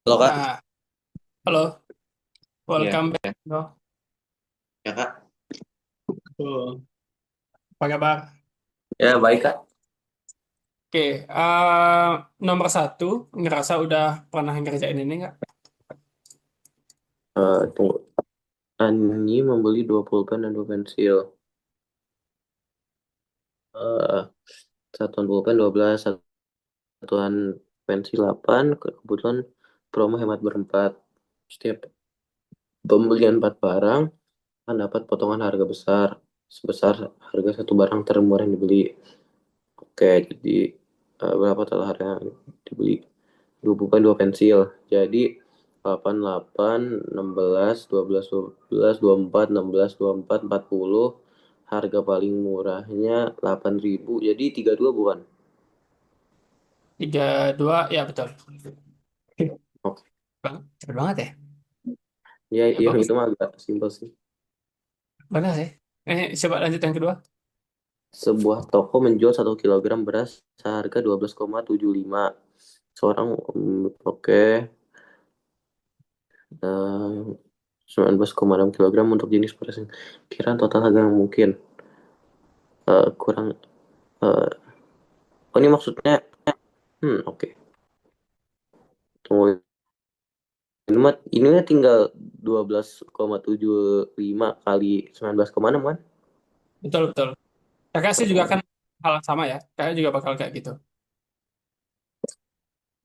Halo Kak, Nah, halo, iya, welcome back. ya, Bro. ya Kak. Tuh, apa kabar? Ya baik Kak. Oke, nomor satu, ngerasa udah pernah ngerjain ini nggak? Tunggu. Ani membeli dua pulpen dan dua pensil. Eh, Satuan pulpen 12, satuan pensil 8. Kebetulan promo hemat berempat. Setiap pembelian 4 barang akan dapat potongan harga besar sebesar harga satu barang termurah yang dibeli. Oke, jadi berapa total harga yang dibeli? Dua pulpen, dua pensil. Jadi 88, 16, 12, 12, 24, 16, 24, 40. Harga paling murahnya 8.000. Jadi 32 bukan? Tiga, dua, ya betul. Oke. Bang, cepet banget ya? Ya, Ya, yang bagus, itu mah agak simpel sih. benar sih. Coba lanjut yang kedua. Sebuah toko menjual 1 kilogram beras seharga 12,75. Seorang, oke. 19,6 kilogram untuk jenis beras yang kiraan total harga yang mungkin. Kurang. eh, oh ini maksudnya, oke. Tunggu, ini mah tinggal 12,75 kali 19,6 kan? Betul, betul. Kakak sih juga Oh, kan hal yang sama ya. Kakak juga bakal kayak gitu.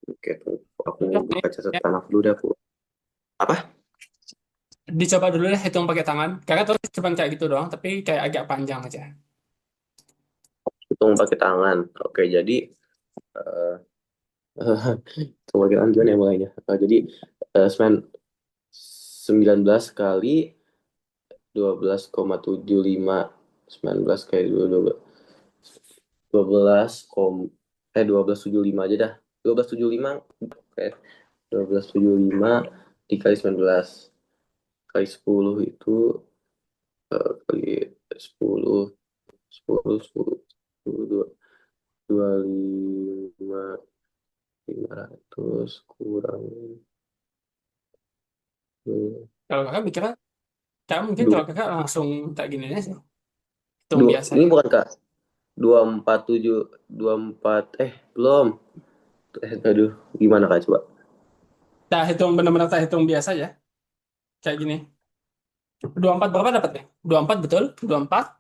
oke, tunggu. Aku Udah, buka ya. catatan aku dulu deh aku. Apa? Dicoba dulu deh hitung pakai tangan. Kakak tuh cuma kayak gitu doang, tapi kayak agak panjang aja. Hitung pakai tangan. Oke, jadi eh hitung pakai tangan gimana ya mulainya? Jadi 19 kali 12,75. 19 kali 12,75 aja dah. 12,75. Oke. 12,75 dikali 19 kali 10 itu kali 10, 10, 10, 10, 25, 500 kurang Kalau kakak mikirnya, kakak mungkin dua, kalau kakak langsung tak gini aja sih. Hitung dua, biasa. ini bukan Kak, 247, 24, belum. Aduh, gimana Kak coba? Tak hitung benar-benar tak hitung biasa ya. Kayak gini. 24 berapa dapatnya? 24 betul? 24.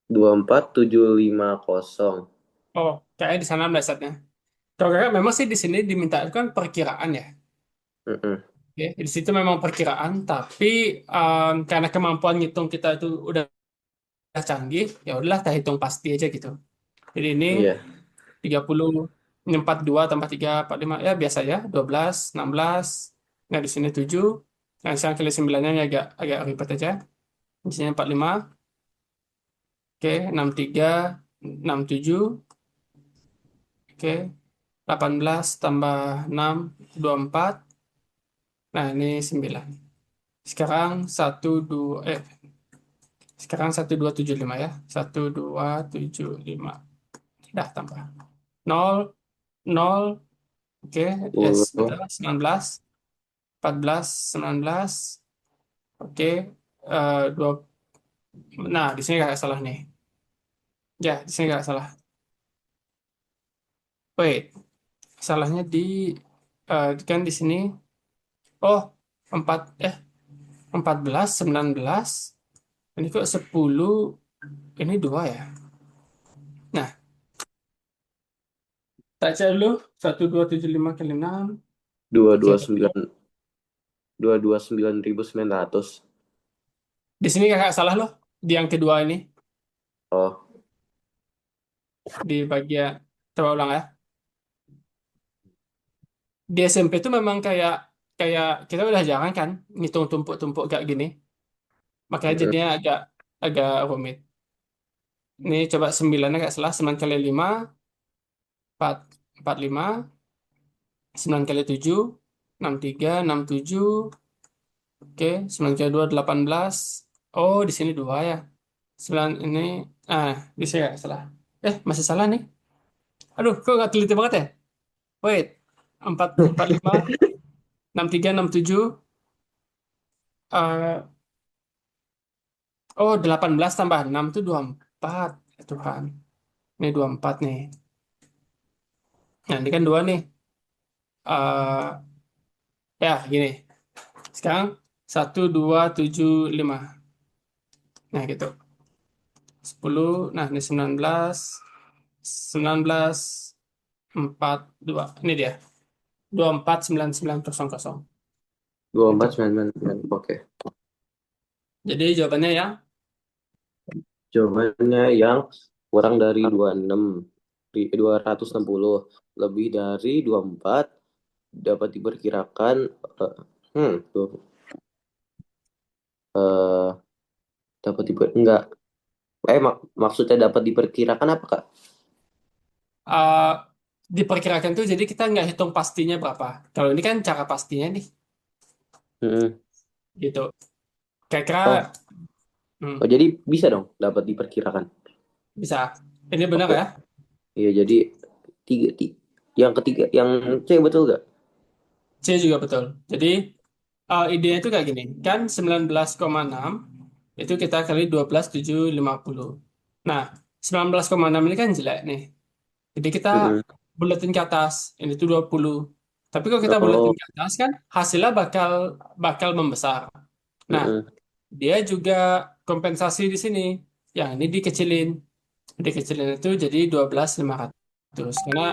24750. Oh, kayaknya di sana melesetnya. Kalau kakak memang sih di sini diminta itu kan perkiraan ya. Mm-mm. Oke, di situ memang perkiraan, tapi karena kemampuan ngitung kita itu udah canggih, ya udahlah kita hitung pasti aja gitu. Jadi ini Iya. 30, 42 tambah 3, 45, ya biasa ya, 12, 16. Nah, di sini 7. Nah, sekarang kali 9-nya ini agak agak ribet aja. Di sini 45, oke, 63, 67, oke. 18 tambah 6, 24. Nah, ini 9. Sekarang 1275 ya. 1275. Dah tambah. 0, 0, oke. Yes, 10. betul. 19, 14, 19, oke. Dua, nah, di sini nggak salah nih. Ya, di sini nggak salah. Wait, salahnya kan di sini. Oh, 4, 14, 19. Ini kok 10, ini 2 ya. Nah, tak cek dulu. 1275 kali 6. Dua Oke, dua betul. sembilan 229.900. Di sini kakak salah loh. Di yang kedua ini. Oh, Di bagian, coba ulang ya. Di SMP itu memang kayak kayak kita udah jarang kan ngitung tumpuk-tumpuk kayak gini. Makanya mm-mm. jadinya agak agak rumit. Ini coba 9 agak salah. 9 kali 5, 4, 45. 9 kali 7, 63, 67. Oke, 9 kali 2, 18. Oh, di sini 2 ya. 9 ini, di sini nggak salah. Masih salah nih. Aduh, kok nggak teliti banget ya? Wait, 4, 45. 63, 67. eh oh, 18 tambah 6 itu 24. Ya Tuhan. Ini 24 nih. Nah, ini kan 2 nih. eh ya, gini. Sekarang 1, 2, 7, 5. Nah, gitu. 10. Nah, ini 19. 19, 2. Ini dia. 249900. Dua Itu. empat sembilan sembilan. Oke. Jadi jawabannya ya. Jawabannya yang kurang dari 26, 260 lebih dari 24 dapat diperkirakan eh, eh, dapat enggak maksudnya dapat diperkirakan apa Kak? eh diperkirakan tuh jadi kita nggak hitung pastinya berapa. Kalau ini kan cara pastinya nih, Hmm. gitu. Kira-kira Oh, oh hmm, jadi bisa dong dapat diperkirakan. bisa. Ini benar Oke. ya? Iya jadi yang ketiga yang C betul gak? C juga betul. Jadi idenya itu kayak gini. Kan 19,6 itu kita kali 12,750. Nah, 19,6 ini kan jelek nih. Jadi kita Mm-mm. buletin ke atas. Ini tuh 20. Tapi kalau kita buletin Oh, ke atas kan hasilnya bakal bakal membesar. Nah, mm-mm. dia juga kompensasi di sini. Yang ini dikecilin. Dikecilin itu jadi 12,500. Karena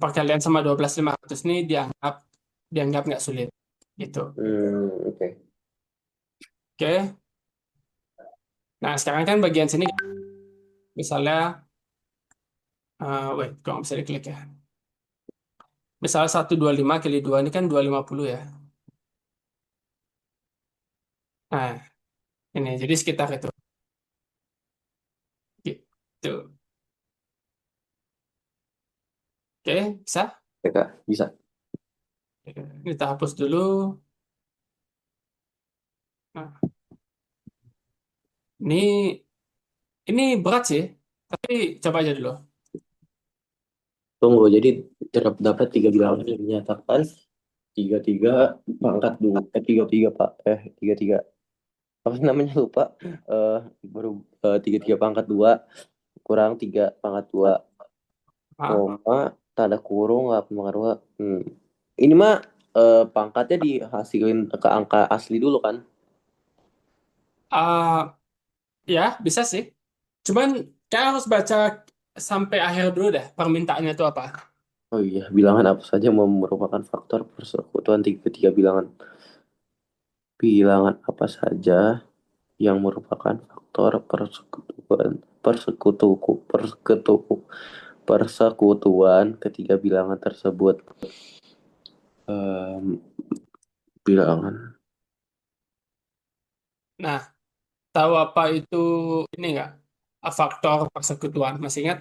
perkalian sama 12,500 ini dianggap dianggap nggak sulit. Gitu. Oke. Oke. Nah, sekarang kan bagian sini misalnya wait, kok nggak bisa diklik ya. Misalnya 125 kali 2 ini kan 250 ya. Nah, ini jadi sekitar itu. Gitu. Oke, bisa? Oke, Kak, bisa. Ini kita hapus dulu. Nah, ini ini berat sih, tapi coba aja dulu. Tunggu, jadi terdapat tiga bilangan yang dinyatakan tiga tiga pangkat dua, tiga tiga Pak, tiga tiga apa namanya lupa, eh baru tiga tiga pangkat dua kurang tiga pangkat dua Ah, koma tanda kurung nggak pengaruh. Hmm. Ini mah pangkatnya dihasilin ke angka asli dulu kan? ah, ya, bisa sih. Cuman kayak harus baca sampai akhir dulu deh permintaannya itu apa. Oh iya, bilangan apa saja merupakan faktor persekutuan tiga tiga bilangan. Bilangan apa saja yang merupakan faktor persekutuan persekutuan ketiga bilangan tersebut. Em, bilangan Nah, tahu apa itu ini nggak? Faktor persekutuan. Masih ingat?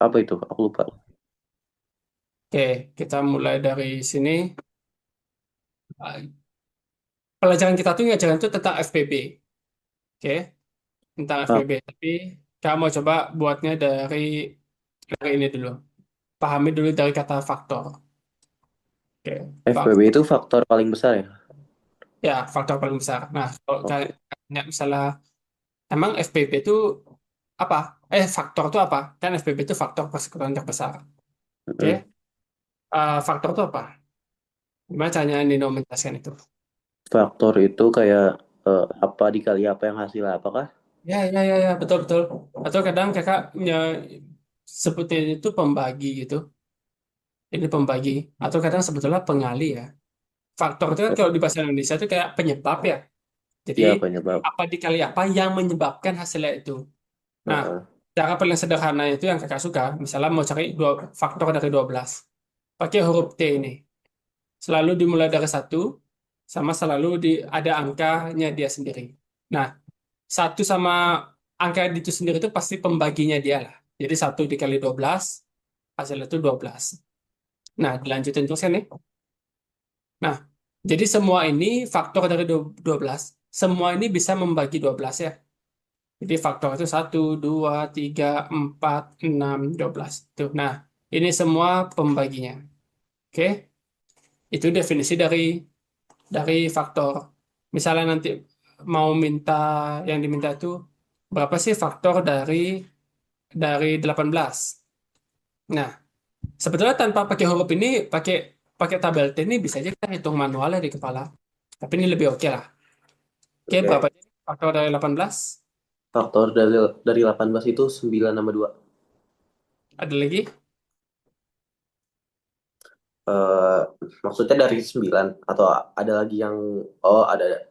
apa itu? Aku lupa. Oke, kita mulai dari sini. Ah, Pelajaran kita tuh ngajarin tuh tentang FPB. Oke, tentang Ah, FPB. Tapi kamu mau coba buatnya dari ini dulu. Pahami dulu dari kata faktor. Oke, FPB faktor. itu faktor paling besar ya? Ya, faktor paling besar. Nah, kalau Oke. kalian misalnya, emang FPB itu apa? Faktor itu apa? Kan FPB itu faktor persekutuan terbesar. Oke, Mm-mm. faktor itu apa? Gimana caranya Nino menjelaskan itu? Faktor itu kayak apa dikali apa yang hasilnya apakah? Ya, ya, ya, ya, betul, betul. Atau kadang kakak sebutin itu pembagi gitu. Ini pembagi. Atau kadang sebetulnya pengali ya. Faktor itu kan Oh, kalau di bahasa Indonesia itu kayak penyebab ya. Jadi ya penyebab. apa dikali apa yang menyebabkan hasilnya itu. Nah, Heeh. cara paling sederhana itu yang kakak suka. Misalnya mau cari faktor dari 12. Pakai huruf T ini. Selalu dimulai dari satu, sama selalu ada angkanya dia sendiri. Nah, satu sama angka itu sendiri itu pasti pembaginya dia lah. Jadi satu dikali 12, hasilnya itu 12. Nah, dilanjutin terus kan nih. Nah, jadi semua ini faktor dari 12. Semua ini bisa membagi 12 ya. Jadi faktor itu satu, 2, 3, 4, 6, 12. Tuh. Nah, ini semua pembaginya. Oke. Itu definisi dari faktor. Misalnya nanti mau minta yang diminta itu berapa sih faktor dari 18. Nah, sebetulnya tanpa pakai huruf ini, pakai pakai tabel T ini bisa aja kita hitung manualnya di kepala. Tapi ini lebih oke lah. Oke, berapa Oke. sih faktor dari 18? Faktor dari 18 itu 9 tambah 2. Ada lagi? Eh, maksudnya dari 9 atau ada lagi yang oh ada.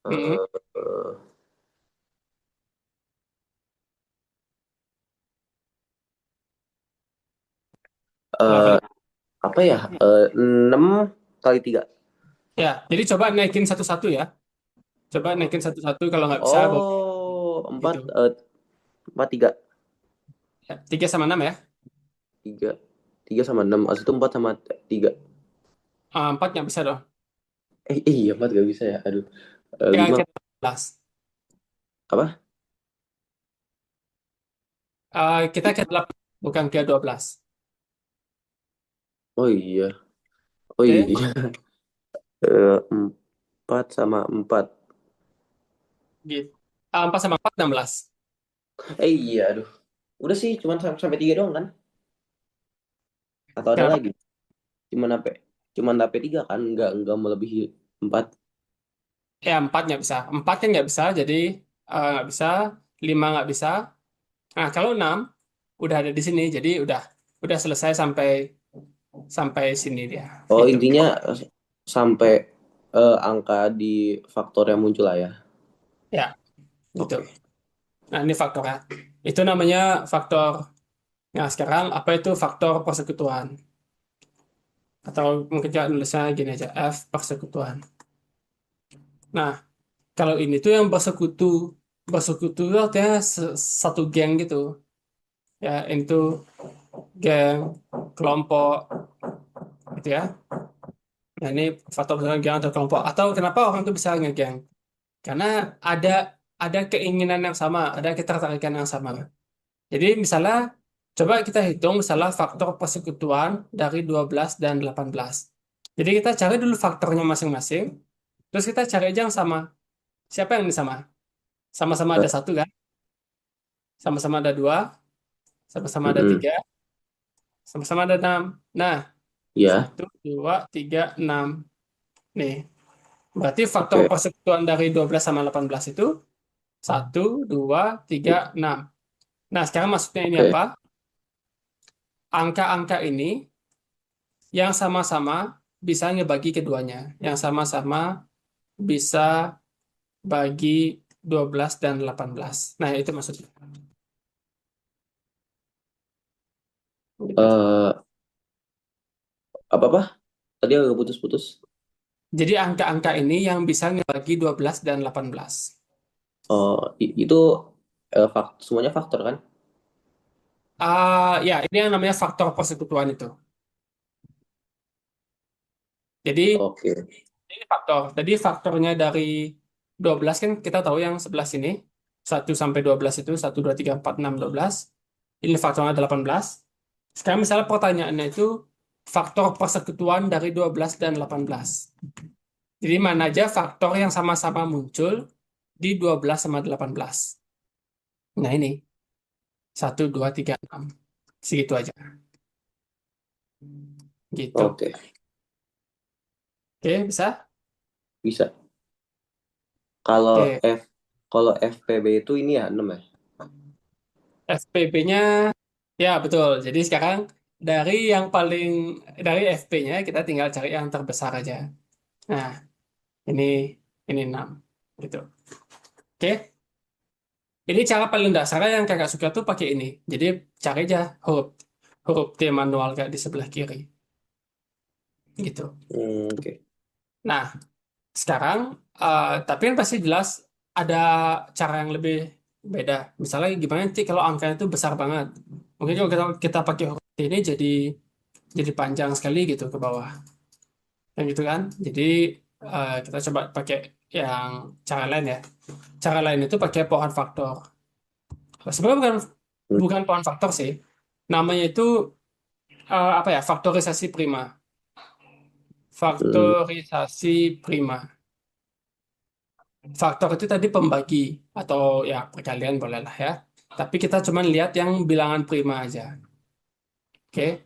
Mm-mm. Eh, eh, Berapa eh, lagi? apa ya? 6 kali 3. Ya, jadi coba naikin satu-satu ya. Coba naikin satu-satu kalau nggak bisa, Oh, gitu. 4 3. Ya, 3 sama 6 ya. 3 3 sama 6. Maksud itu 4 sama 3. 4 nggak bisa dong. Iya, 4 gak bisa ya. Aduh. Ya, 5 ke 12. apa? Kita ke 8, bukan ke 12. Oh iya. Oh Oke? iya. 4 sama 4. Gitu. 4 sama 4, 16. Iya, aduh. Udah sih, cuman sampai 3 doang kan? Atau ada Kenapa? lagi? Cuman sampai cuman sampai 3 kan? Enggak melebihi 4. Ya, 4 nggak bisa. 4 kan nggak bisa, jadi nggak bisa. 5 nggak bisa. Nah, kalau 6 udah ada di sini, jadi udah selesai sampai sampai sini dia. Oh, Gitu. intinya sampai angka di faktor yang muncul lah ya. Ya, gitu. Oke. Nah, ini faktornya. Itu namanya faktor. Nah, sekarang apa itu faktor persekutuan? Atau mungkin kita nulisnya gini aja, F persekutuan. Nah, kalau ini tuh yang bersekutu. Bersekutu itu artinya satu geng gitu. Ya, itu geng, kelompok, gitu ya. Nah, ini faktor geng atau kelompok. Atau kenapa orang itu bisa ngegeng? Karena ada ada keinginan yang sama, ada ketertarikan yang sama. Jadi misalnya, coba kita hitung misalnya faktor persekutuan dari 12 dan 18. Jadi kita cari dulu faktornya masing-masing, terus kita cari aja yang sama. Siapa yang ini sama? Sama-sama Eh, ada satu kan? Sama-sama ada dua, sama-sama ada mm-mm. tiga, sama-sama ada enam. Nah, Ya, 1, 2, 3, 6. Nih, berarti faktor oke. persekutuan dari 12 sama 18 itu 1, 2, 3, 6. Nah, sekarang maksudnya ini Oke. apa? Angka-angka ini yang sama-sama bisa ngebagi keduanya. Yang sama-sama bisa bagi 12 dan 18. Nah, itu maksudnya. Gitu. Eh apa-apa? Tadi agak putus-putus. Jadi angka-angka ini yang bisa ngebagi 12 dan 18. Oh, itu semuanya faktor kan? Ya, ini yang namanya faktor persekutuan itu. Jadi, Oke. ini faktor. Jadi faktornya dari 12 kan kita tahu yang sebelah sini. 1 sampai 12 itu 1, 2, 3, 4, 6, 12. Ini faktornya 18. Sekarang misalnya pertanyaannya itu faktor persekutuan dari 12 dan 18. Jadi mana aja faktor yang sama-sama muncul di 12 sama 18. Nah ini 1, 2, 3, 6. Segitu aja. Gitu. Oke, Oke, bisa? bisa. Kalau Oke. F kalau FPB itu ini ya 6 ya. FPP-nya, ya betul. Jadi sekarang dari yang paling, dari FP-nya kita tinggal cari yang terbesar aja. Nah, ini ini 6. Gitu. Oke. Ini cara paling dasarnya yang kakak suka tuh pakai ini. Jadi cari aja huruf huruf T manual kayak di sebelah kiri. Gitu. Oke. Nah, sekarang tapi kan pasti jelas ada cara yang lebih beda. Misalnya gimana nanti kalau angkanya itu besar banget. Mungkin kalau kita pakai huruf T ini jadi panjang sekali gitu ke bawah. Yang gitu kan. Jadi kita coba pakai yang cara lain ya. Cara lain itu pakai pohon faktor. Sebenarnya bukan bukan pohon faktor sih. Namanya itu apa ya? Faktorisasi prima. Hmm. Faktorisasi prima. Faktor itu tadi pembagi atau ya perkalian boleh lah ya. Tapi kita cuma lihat yang bilangan prima aja. Oke.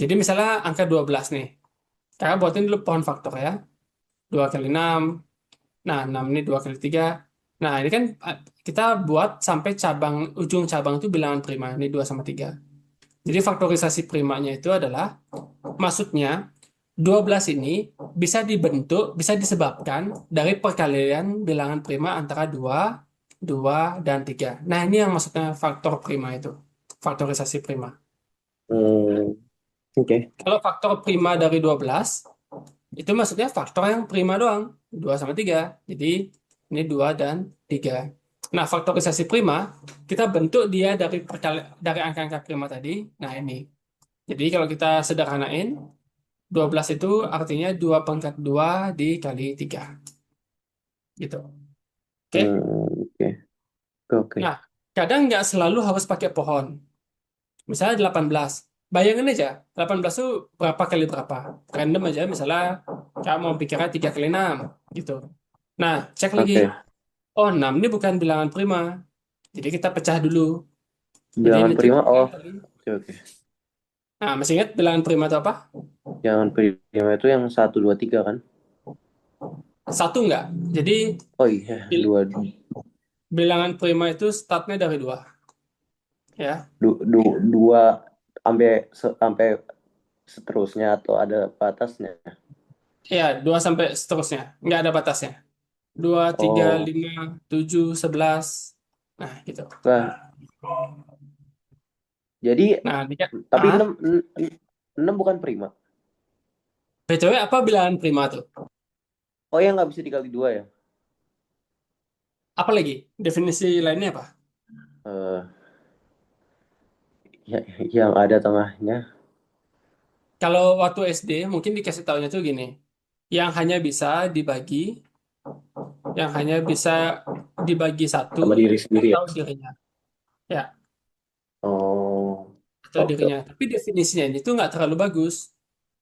Jadi misalnya angka 12 nih. Kakak buatin dulu pohon faktor ya. 2 kali 6. Nah, 6 ini 2 kali 3. Nah, ini kan kita buat sampai ujung cabang itu bilangan prima. Ini 2 sama 3. Jadi faktorisasi primanya itu adalah, maksudnya 12 ini bisa disebabkan dari perkalian bilangan prima antara 2, 2, dan 3. Nah, ini yang maksudnya faktor prima itu. Faktorisasi prima. Hmm. Oke. Kalau faktor prima dari 12, itu maksudnya faktor yang prima doang. 2 sama 3. Jadi, ini 2 dan 3. Nah, faktorisasi prima, kita bentuk dia dari angka-angka prima tadi. Nah, ini. Jadi, kalau kita sederhanain, 12 itu artinya 2 pangkat 2 dikali 3. Gitu. Oke? Oke. Oke. Nah, kadang nggak selalu harus pakai pohon. Misalnya 18. Bayangin aja, 18 itu berapa kali berapa. Random aja, misalnya kamu mau pikirnya 3 kali 6. Gitu. Nah, cek lagi. Oke. Oh, 6 ini bukan bilangan prima. Jadi kita pecah dulu. Jadi Bilangan ini tuh prima. 3 Oh, kali. oke oke. Nah, masih ingat bilangan prima itu apa? Bilangan prima itu yang 1, 2, 3 kan? Satu nggak? Jadi Oh iya, bil- dua, bilangan prima itu startnya dari 2. Ya. dua sampai seterusnya atau ada batasnya? Ya, 2 sampai seterusnya. Nggak ada batasnya. 2, 3, Oh, 5, 7, 11. Nah, gitu. nah, jadi Nah, ini kan. tapi enam bukan prima. BTW apa bilangan prima tuh? Oh ya, nggak bisa dikali dua ya? Apa lagi? Definisi lainnya apa? Eh, ya, yang ada tengahnya. Kalau waktu SD, mungkin dikasih taunya tuh gini. Yang hanya bisa dibagi, yang hanya bisa dibagi satu Sama diri sendiri ya. atau dirinya. Ya, Oh, atau oke. dirinya. Tapi definisinya ini tuh nggak terlalu bagus.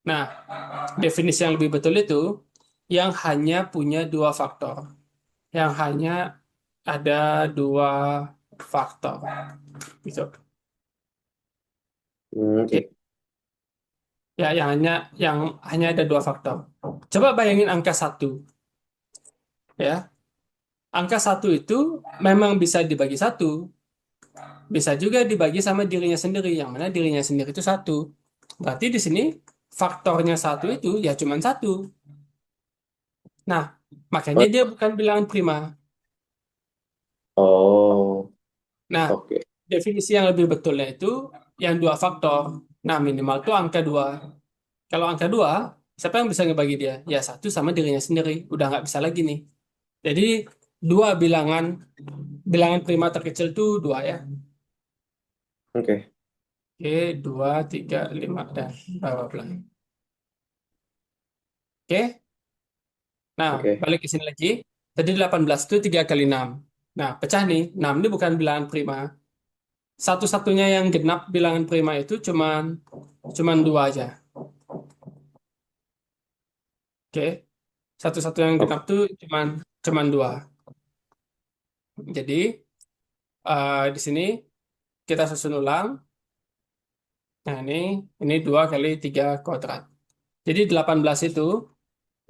Nah, definisi yang lebih betul itu yang hanya punya 2 faktor. Yang hanya ada 2 faktor. Gitu. Oke. Oke. Ya, yang hanya ada 2 faktor. Coba bayangin angka 1, ya. Angka 1 itu memang bisa dibagi 1, bisa juga dibagi sama dirinya sendiri, yang mana dirinya sendiri itu 1. Berarti di sini faktornya 1 itu ya cuma 1. Nah, makanya Oh, dia bukan bilangan prima. oh, Nah, oke. definisi yang lebih betulnya itu yang 2 faktor. Nah, minimal tuh angka 2. Kalau angka 2, siapa yang bisa ngebagi dia? Ya 1 sama dirinya sendiri. Udah nggak bisa lagi nih. Jadi, dua bilangan prima terkecil tuh 2 ya. Oke. Oke, 2, 3, 5, dan bla bla bla. Oke, nah Oke. balik ke sini lagi. Tadi 18 itu 3 kali 6. Nah, pecah nih. 6 ini bukan bilangan prima. Satu-satunya yang genap bilangan prima itu cuman 2 aja. Oke, satu-satu yang genap Oke. tuh cuman 2. Jadi, di sini kita susun ulang. Nah, ini 2 kali 3 kuadrat. Jadi 18 itu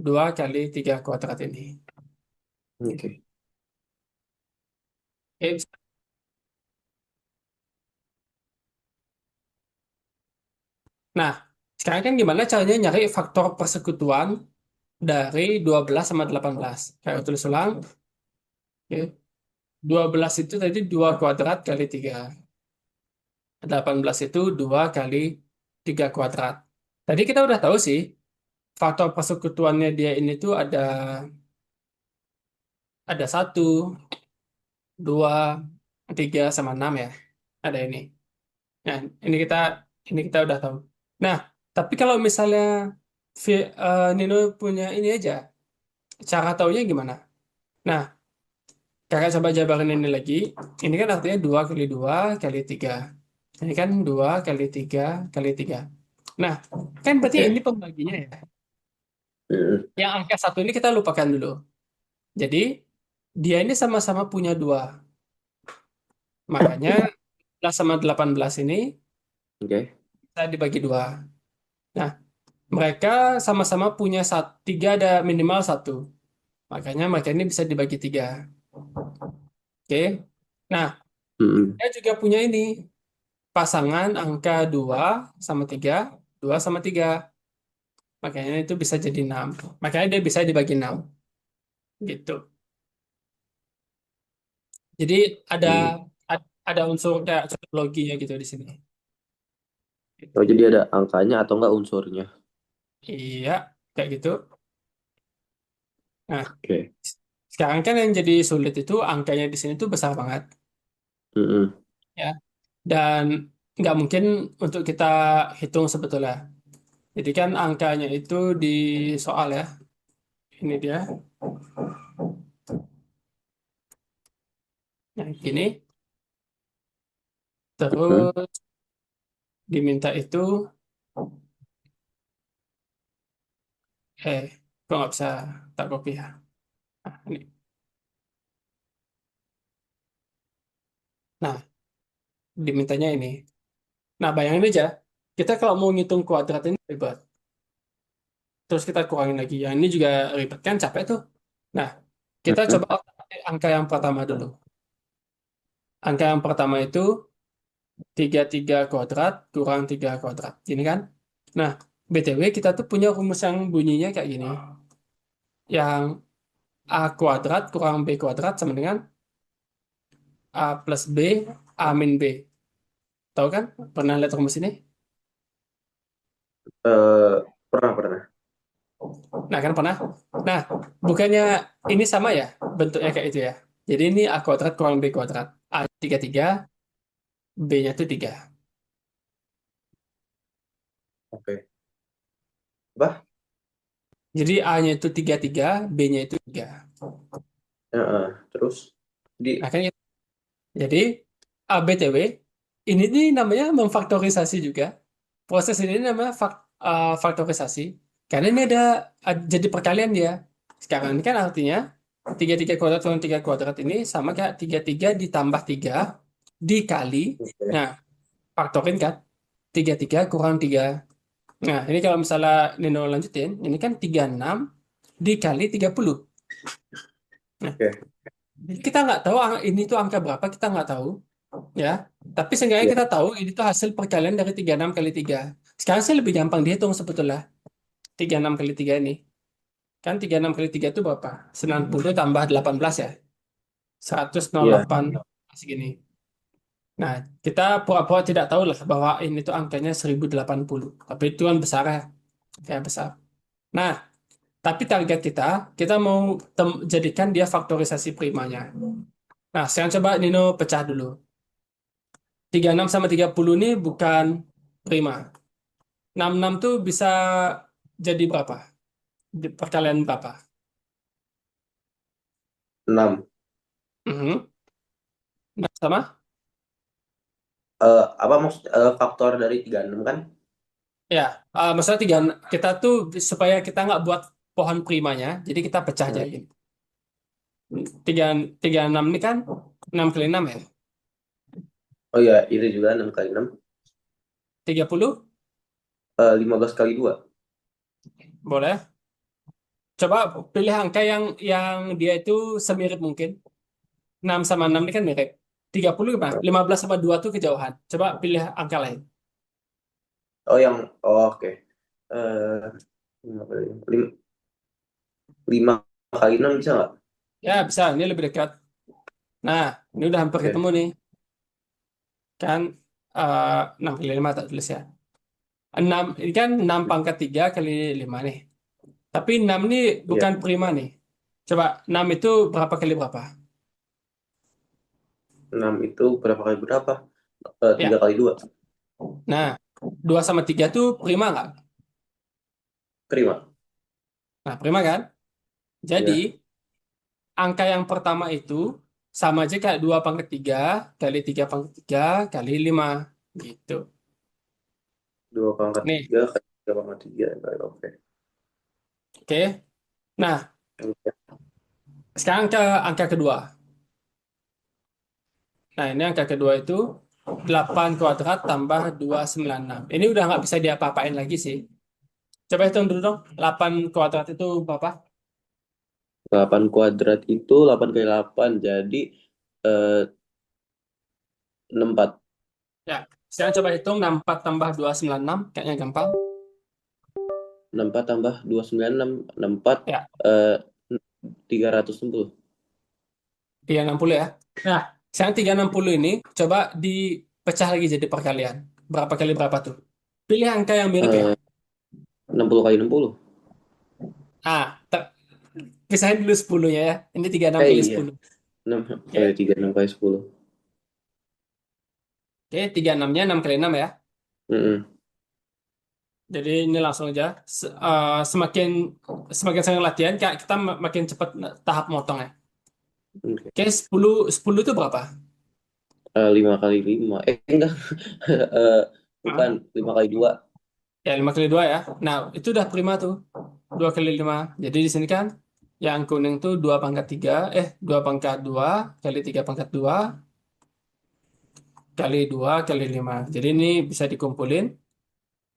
2 kali 3 kuadrat ini. Oke. Oke, nah, sekarang kan gimana caranya nyari faktor persekutuan dari 12 sama 18? Kayak tulis ulang. Oke. 12 itu tadi 2 kuadrat kali 3. 18 itu 2 kali 3 kuadrat. Tadi kita udah tahu sih, faktor persekutuannya dia ini tuh ada 1, 2, 3, sama 6 ya. Ada ini. Nah, ini kita ini kita udah tahu. Nah, tapi kalau misalnya Nino punya ini aja, cara taunya gimana? Nah, kakak coba jabarin ini lagi. Ini kan artinya 2 kali 2 kali 3. Ini kan 2 kali 3 kali 3. Nah, kan berarti ini Oke. pembaginya ya. Mm-mm. Yang angka satu ini kita lupakan dulu. Jadi, dia ini sama-sama punya dua. Makanya, 11 sama 18 ini Oke. kita dibagi dua. Nah, mereka sama-sama punya tiga ada minimal satu. Makanya mereka ini bisa dibagi tiga. Oke. Nah, Mm-mm. dia juga punya ini. Pasangan angka 2 sama 3, 2 sama 3. Makanya itu bisa jadi 6. Makanya dia bisa dibagi 6. Gitu. Jadi ada Mm. ada unsur kayak loginya gitu di sini. Oh, jadi ada angkanya atau enggak unsurnya? Iya, kayak gitu. Nah, Oke. sekarang kan yang jadi sulit itu angkanya di sini tuh besar banget, Mm-mm. ya. Dan nggak mungkin untuk kita hitung sebetulnya. Jadi kan angkanya itu di soal ya. Ini dia. Nah, gini. Mm. Terus diminta itu, kok nggak bisa tak copy ya? Nah, ini. Nah, dimintanya ini. Nah, bayangin aja, kita kalau mau ngitung kuadrat ini ribet. Terus kita kurangin lagi. Yang ini juga ribet kan, capek tuh. Nah, kita Mm-mm. coba angka yang pertama dulu. Angka yang pertama itu 33 kuadrat kurang 3 kuadrat. Ini kan? Nah, BTW kita tuh punya rumus yang bunyinya kayak gini. Yang A kuadrat kurang B kuadrat sama dengan A plus B, A min B. Tahu kan? Pernah lihat rumus ini? Eh, pernah pernah. Nah, kan pernah. Nah, bukannya ini sama ya? Bentuknya kayak itu ya. Jadi ini A kuadrat kurang B kuadrat. A 33, B-nya tuh 3. Oke. Apa? Jadi A-nya itu 33, B-nya itu 3. Terus Nah, di kan gitu. Jadi, ABTW, ini nih namanya memfaktorisasi juga. Proses ini namanya faktorisasi. Karena ini jadi perkalian dia. Sekarang ini kan artinya 33 kuadrat kurang 3 kuadrat ini sama kayak 33 ditambah 3 dikali. Oke. Nah, faktorin kan. 33 kurang 3. Nah, ini kalau misalnya Nino lanjutin, ini kan 36 dikali 30. Nah, Oke. kita nggak tahu ini tuh angka berapa, kita nggak tahu. Ya, tapi seenggaknya Ya. kita tahu ini tuh hasil perkalian dari 36 kali 3. Sekarang sih lebih gampang dihitung sebetulnya. 36 kali 3 ini. Kan 36 kali 3 itu berapa? 90 tambah 18 ya. Iya. 108 segini. Nah, kita pura-pura tidak tahu lah bahwa ini tuh angkanya 1080. Tapi itu kan besar ya. Kayak besar. Nah, tapi target kita mau jadikan dia faktorisasi primanya. Nah, sekarang coba Nino pecah dulu. 36 sama 30 ini bukan prima. 66 tuh bisa jadi berapa? Di perkalian berapa? 6. Mhm. Nah, sama? Apa maksud faktor dari 36 kan? Ya, maksudnya kita tuh supaya kita nggak buat pohon primanya, jadi kita pecah aja Hmm. gini. Tiga, 36 ini kan 6 kali 6 ya? Oh ya, itu juga 6 kali 6. 30, 15 kali 2. boleh. Coba pilih angka yang dia itu semirip mungkin. 6 sama 6 ini kan mirip. 30 gimana? 15 sama 2 tuh kejauhan. Coba pilih angka lain. Oke. Eh, 5 kali 6 bisa nggak? Ya, bisa. Ini lebih dekat. Nah, ini udah hampir Oke. ketemu nih. Kan 6 kali 5 tak tulis ya. 6 ini kan 6 pangkat 3 kali 5 nih. Tapi 6 ini Iya. bukan prima nih. Coba 6 itu berapa kali berapa? 6 itu berapa kali berapa? 3 Ya. kali 2. Nah, 2 sama 3 tuh prima nggak? Terima. Nah, prima kan? Jadi, Iya. angka yang pertama itu sama aja kayak 2 pangkat 3 kali 3 pangkat 3 kali 5 gitu. 2 pangkat Nih, 3 kali 3 pangkat 3. Oke. Oke. Nah, sekarang ke angka kedua. Nah, ini angka kedua itu 8 kuadrat tambah 296. Ini udah nggak bisa diapa-apain lagi sih. Coba hitung dulu dong. 8 kuadrat itu berapa? 8 kuadrat itu 8 kali 8 jadi eh, 64. Ya, sekarang coba hitung 64 tambah 296. Kayaknya gampang. 64 tambah 296, 64 Ya, eh, 360. 360 ya. Nah, sekarang 360 ini coba dipecah lagi jadi perkalian. Berapa kali berapa tuh? Pilih angka yang mirip ya. Eh, 60 kali 60. Ah, pisahin dulu 10-nya ya. Ini 36 kali Iya, 10. 6 kali Oke. 3, 6 kali 10. Oke, 36-nya 6 kali 6 ya. Mm-mm. Jadi ini langsung aja. Semakin semakin sering latihan, kayak kita makin cepat tahap motongnya. Oke. Oke, 10 10 itu berapa? 5 kali 5. Enggak. Eh, bukan, Hah? 5 kali 2. Ya, 5 kali 2 ya. Nah, itu udah prima tuh. 2 kali 5. Jadi di sini kan yang kuning tuh 2 pangkat 3, 2 pangkat 2 kali 3 pangkat 2 kali 2 kali 5. Jadi ini bisa dikumpulin.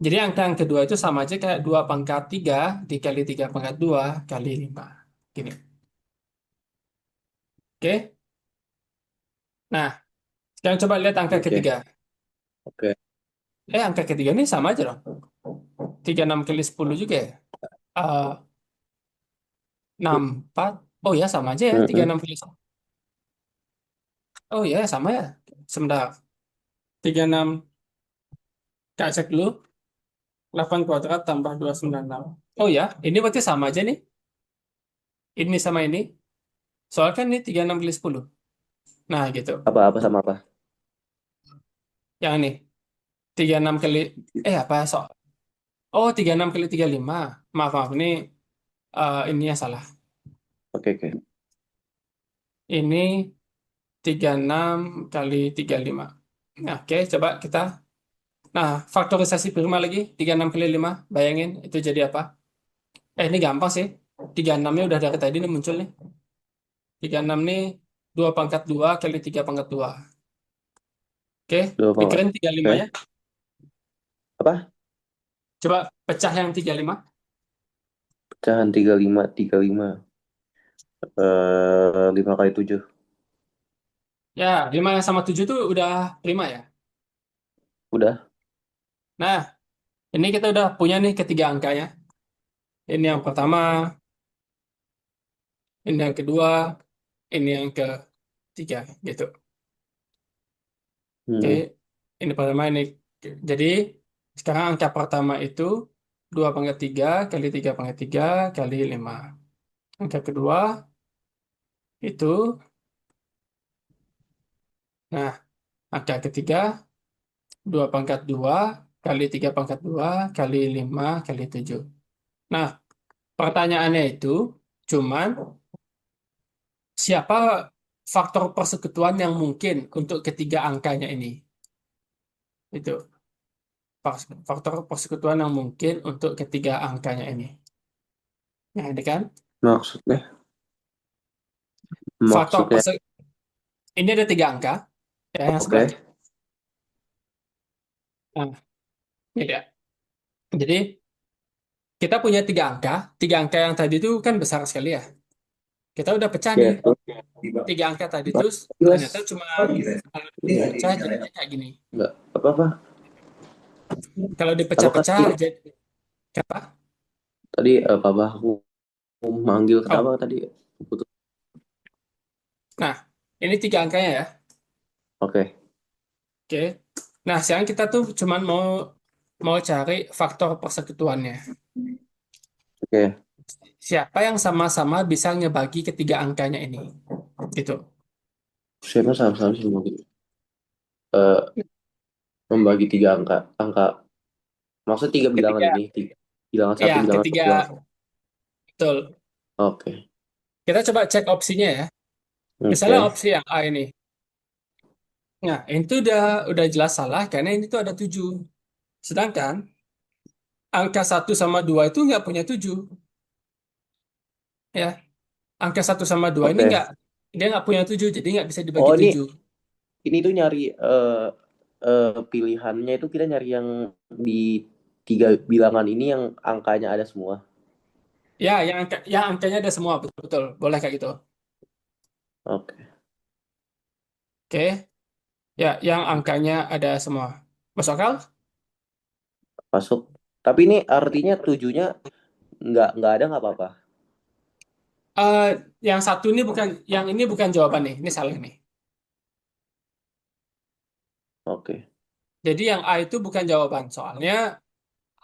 Jadi angka yang kedua itu sama aja kayak 2 pangkat 3 dikali 3 pangkat 2 kali 5. Gini. Oke. Nah, sekarang coba lihat angka Oke. ketiga. Oke. Angka ketiga ini sama aja dong. 36 kali 10 juga ya. Eh, 64. Oh ya, sama aja ya. Tiga puluh Mm-mm. enam kali 10. Oh ya, sama ya. Sebentar. 36. Kak cek dulu. 8 kuadrat tambah 296. Oh ya, ini berarti sama aja nih. Ini sama ini. Soalnya kan ini 36 kali 10. Nah, gitu. Apa-apa sama apa? Yang ini. 36 kali... apa? Oh, 36 kali 35. Maaf, maaf. Ininya salah. Oke, oke. Ini 36 kali 35. Nah, oke, coba kita. Nah, faktorisasi prima lagi. 36 kali 5. Bayangin, itu jadi apa? Ini gampang sih. 36-nya udah dari tadi nih muncul nih. 36 nih 2 pangkat 2 kali 3 pangkat 2. Oke, Dua pangkat. pikirin 35-nya. Oke. Apa? Coba pecah yang 35. Pecahan 35, 35. 5 kali 7. Ya, 5 yang sama 7 tuh udah prima ya. Udah. Nah, ini kita udah punya nih ketiga angkanya. Ini yang pertama, ini yang kedua, ini yang ketiga gitu. Oke, Hmm. ini pertama ini. Jadi, sekarang angka pertama itu 2 pangkat 3 kali 3 pangkat 3 kali 5. Angka kedua itu, nah, angka ketiga 2 pangkat 2 kali 3 pangkat 2 kali 5 kali 7. Nah, pertanyaannya itu cuman siapa faktor persekutuan yang mungkin untuk ketiga angkanya ini? Itu faktor persekutuan yang mungkin untuk ketiga angkanya ini. Nah, ini kan Maksudnya? faktor Maksudnya. persek ini ada tiga angka ya yang sebelah Oke. kiri. Nah, ini dia. Jadi kita punya tiga angka yang tadi itu kan besar sekali ya. Kita udah pecah nih Oke. tiga angka tadi terus ternyata Jelas. cuma kalau dipecah jadinya kayak gini. Enggak. Apa-apa. Kalau Apa dipecah-pecah tadi? jadi apa? Tadi apa aku manggil Oh, kenapa tadi? Putus. nah ini tiga angkanya ya. Oke. Oke. Nah, sekarang kita tuh cuman mau mau cari faktor persekutuannya. Oke. Siapa yang sama-sama bisa ngebagi ketiga angkanya ini? Gitu. Siapa sama-sama sih mungkin. Membagi tiga angka. Angka. Maksudnya tiga bilangan Ketiga, ini. Tiga. Bilangan satu, ya, bilangan dua, ketiga bilangan satu. betul. Oke. Kita coba cek opsinya ya. Misalnya Oke. opsi yang A ini. Nah, itu udah jelas salah karena ini tuh ada 7. Sedangkan angka 1 sama 2 itu nggak punya 7. Ya, angka satu sama 2 ini Oke. nggak, dia nggak punya 7, jadi nggak bisa dibagi Oh, 7. ini tuh nyari pilihannya itu kita nyari yang di tiga bilangan ini yang angkanya ada semua. Ya, yang angkanya ada semua, betul-betul. Boleh kayak gitu. Oke, Oke. Ya, yang angkanya ada semua. Masuk akal? masuk. Tapi ini artinya tujuhnya nggak ada nggak apa-apa. Eh, yang satu ini bukan, yang ini bukan jawaban nih. Ini salah nih. Oke. Jadi yang A itu bukan jawaban. Soalnya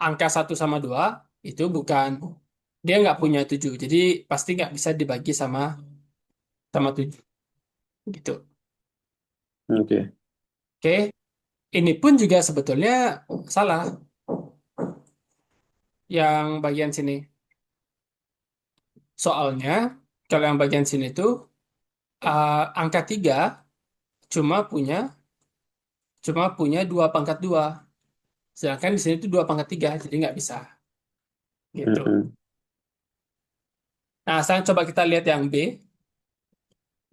angka satu sama 2 itu bukan, dia nggak punya 7. Jadi pasti nggak bisa dibagi sama sama 7. Gitu. Oke. Oke. Ini pun juga sebetulnya salah. Yang bagian sini. Soalnya kalau yang bagian sini tuh angka 3 cuma punya cuma punya 2 pangkat 2. Sedangkan di sini tuh 2 pangkat 3, jadi nggak bisa. Gitu. Mm-mm. Nah, sekarang coba kita lihat yang B.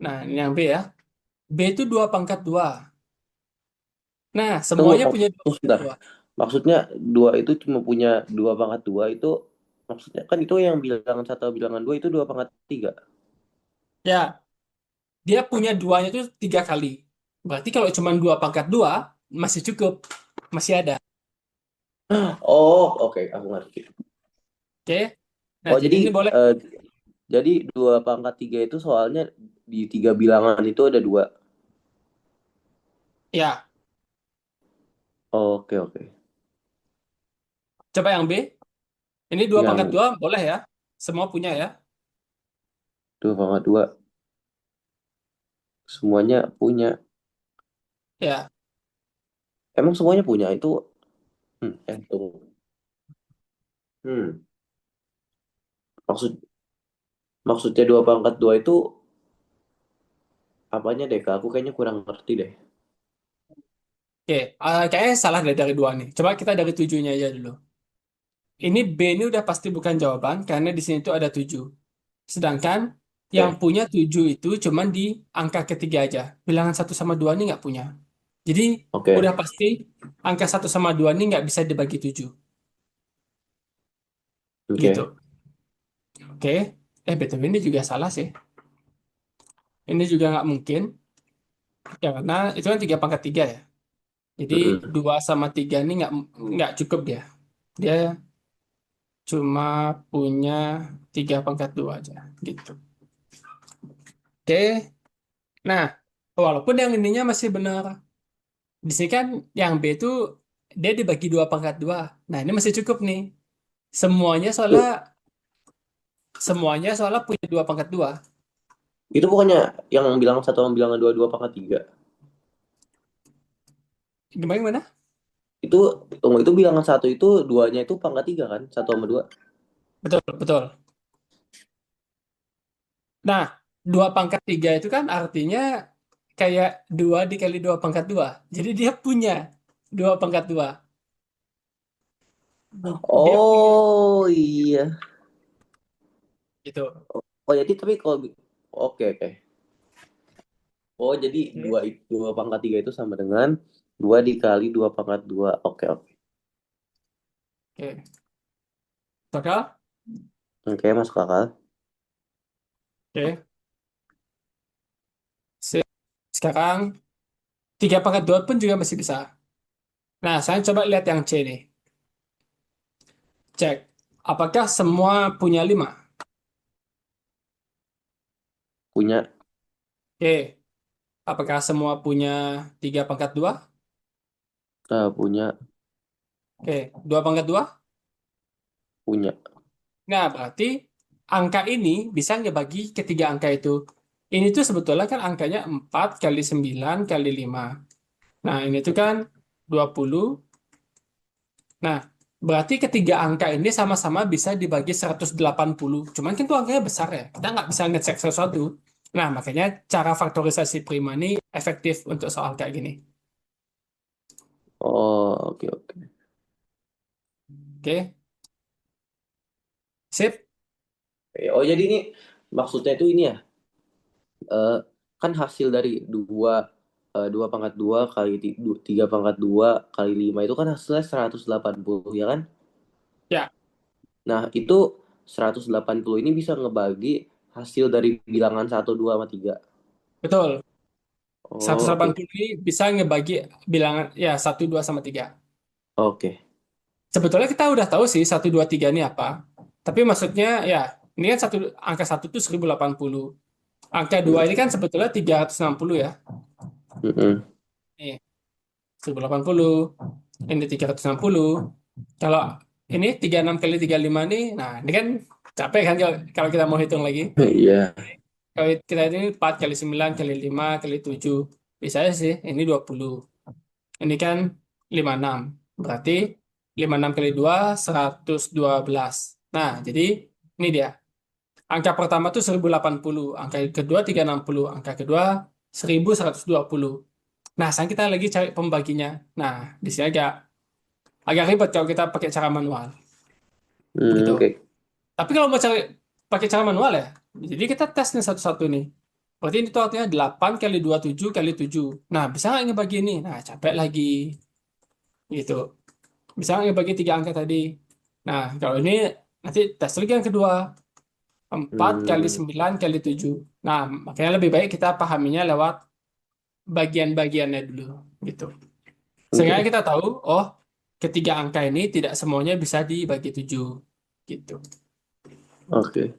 Nah, ini yang B ya. B itu 2 pangkat 2. Nah, Tunggu, semuanya punya dua pangkat sebentar. dua. Maksudnya dua itu cuma punya dua pangkat dua itu maksudnya kan itu yang bilangan satu bilangan dua itu dua pangkat tiga. Ya, dia punya duanya itu 3 kali. Berarti kalau cuma 2 pangkat 2, masih cukup. Masih ada. Oh, oke, aku ngerti. Oke? Nah, Oh, jadi ini boleh. eh, jadi dua pangkat tiga itu soalnya di tiga bilangan itu ada dua. Ya, Oke, oke. coba yang B. Ini dua pangkat Yang dua boleh ya. Semua punya ya. dua pangkat dua semuanya punya. Ya, Emang semuanya punya itu? Tunggu. Hmm, maksud maksudnya dua pangkat dua itu apanya deh, Kak? Aku kayaknya kurang ngerti deh. oke. Kayaknya salah dari dua nih. Coba kita dari 7-nya aja dulu. Ini B ini udah pasti bukan jawaban karena di sini tuh ada 7. Sedangkan yang Oke, punya 7 itu cuman di angka ketiga aja. Bilangan satu sama 2 ini nggak punya. Jadi udah oke, pasti angka satu sama 2 ini nggak bisa dibagi 7. oke. Gitu. Oke. BTW ini juga salah sih. Ini juga nggak mungkin. Ya karena itu kan 3 pangkat 3 ya. Jadi Mm-mm. 2 sama 3 ini nggak cukup dia. Dia cuma punya 3 pangkat 2 aja. Gitu. Oke. Nah, walaupun yang ininya masih benar. Di sini kan yang B itu dia dibagi 2 pangkat 2. Nah, ini masih cukup nih. Semuanya soalnya Itu, semuanya soalnya punya 2 pangkat 2. itu bukannya yang bilangan satu sama bilangan dua dua pangkat tiga. Gimana gimana? Itu tunggu itu bilangan satu itu duanya itu pangkat tiga kan? Satu sama dua. Betul, betul. Nah, 2 pangkat 3 itu kan artinya kayak 2 dikali 2 pangkat 2. Jadi dia punya 2 pangkat 2. Dia punya Oh iya. gitu. Oh jadi tapi kalau oke, oke. Oh jadi Oke. dua pangkat tiga itu sama dengan dua dikali dua pangkat dua. Oke, oke. Oke. Total? Oke, masuk akal. Oke. Sip. Sekarang 3 pangkat 2 pun juga masih bisa. Nah, saya coba lihat yang C nih. Cek. Apakah semua punya 5? Punya Oke. Apakah semua punya 3 pangkat 2? punya Oke. 2 pangkat 2? punya. Nah, berarti angka ini bisa ngebagi ketiga angka itu. Ini tuh sebetulnya kan angkanya 4 kali 9 kali 5. Nah, ini tuh kan 20. Nah, berarti ketiga angka ini sama-sama bisa dibagi 180. Cuman kan tuh angkanya besar ya. Kita nggak bisa ngecek sesuatu. Nah, makanya cara faktorisasi prima ini efektif untuk soal kayak gini. Oh, oke, oke. Oke, sip. Oh jadi ini maksudnya itu ini ya, eh, kan hasil dari dua pangkat dua kali tiga pangkat dua kali lima itu kan hasilnya 180 ya kan? Ya, Nah itu 180 ini bisa ngebagi hasil dari bilangan satu 2 sama 3. betul. Oh, Seratus delapan oke. puluh ini bisa ngebagi bilangan ya satu 2 sama 3. Oke. Sebetulnya kita udah tahu sih satu 2 3 ini apa. Tapi maksudnya ya, ini kan angka satu itu 1080. Angka 2 ini kan sebetulnya 360 ya. Mm-mm. Nih, 1080. Ini 360. Kalau ini 36 kali 35 nih, nah ini kan capek kan kalau kita mau hitung lagi. Iya. Kalau kita ini 4 kali 9 kali 5 kali 7. Bisa aja sih, ini 20. Ini kan 56. Berarti 56 kali 2, 112. Nah, jadi ini dia. Angka pertama tuh 1080, angka kedua 360, angka kedua 1120. Nah, sekarang kita lagi cari pembaginya. Nah, di sini agak agak ribet kalau kita pakai cara manual. Begitu. Oke. Tapi kalau mau cari pakai cara manual ya, jadi kita tes nih satu-satu nih. Berarti ini tuh artinya 8 kali 27 kali 7. Nah, bisa nggak ngebagi ini? Nah, capek lagi. Gitu. Bisa nggak ngebagi tiga angka tadi? Nah, kalau ini nanti tes lagi yang kedua. 4 kali Hmm, 9 kali 7. Nah, makanya lebih baik kita pahaminya lewat bagian-bagiannya dulu. Gitu. Sehingga oke. kita tahu, oh, ketiga angka ini tidak semuanya bisa dibagi 7. Gitu. Oke.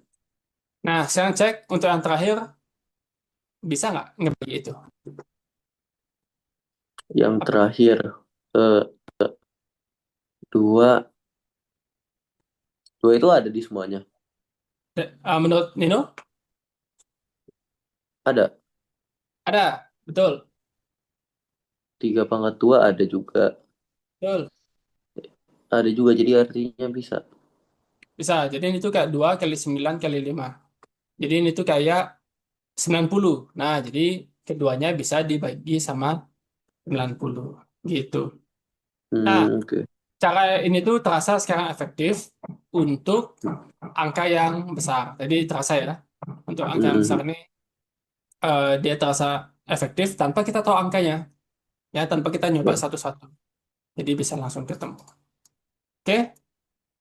Nah, sekarang cek untuk yang terakhir, bisa nggak ngebagi itu? Yang Apa? terakhir, eh, dua, dua itu ada di semuanya. Menurut Nino, Ada. ada. Betul. Tiga pangkat dua ada juga. Betul. Ada juga, jadi artinya bisa. Bisa. Jadi ini tuh kayak 2 kali 9 kali 5. Jadi ini tuh kayak 90. Nah, jadi keduanya bisa dibagi sama 90. Gitu. Nah, Oke. cara ini tuh terasa sekarang efektif untuk angka yang besar. Jadi terasa ya, untuk angka yang besar Hmm, ini dia terasa efektif tanpa kita tahu angkanya, ya tanpa kita nyoba Oke. satu-satu. Jadi bisa langsung ketemu. Oke,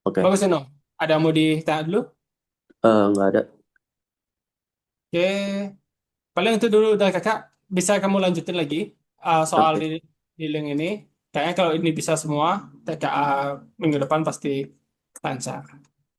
Oke. bagus Eno. Ada yang mau ditanya dulu? Nggak ada. Oke, paling itu dulu dari kakak. Bisa kamu lanjutin lagi soal Oke. di link ini. Kayaknya kalau ini bisa semua, TKA minggu depan pasti lancar.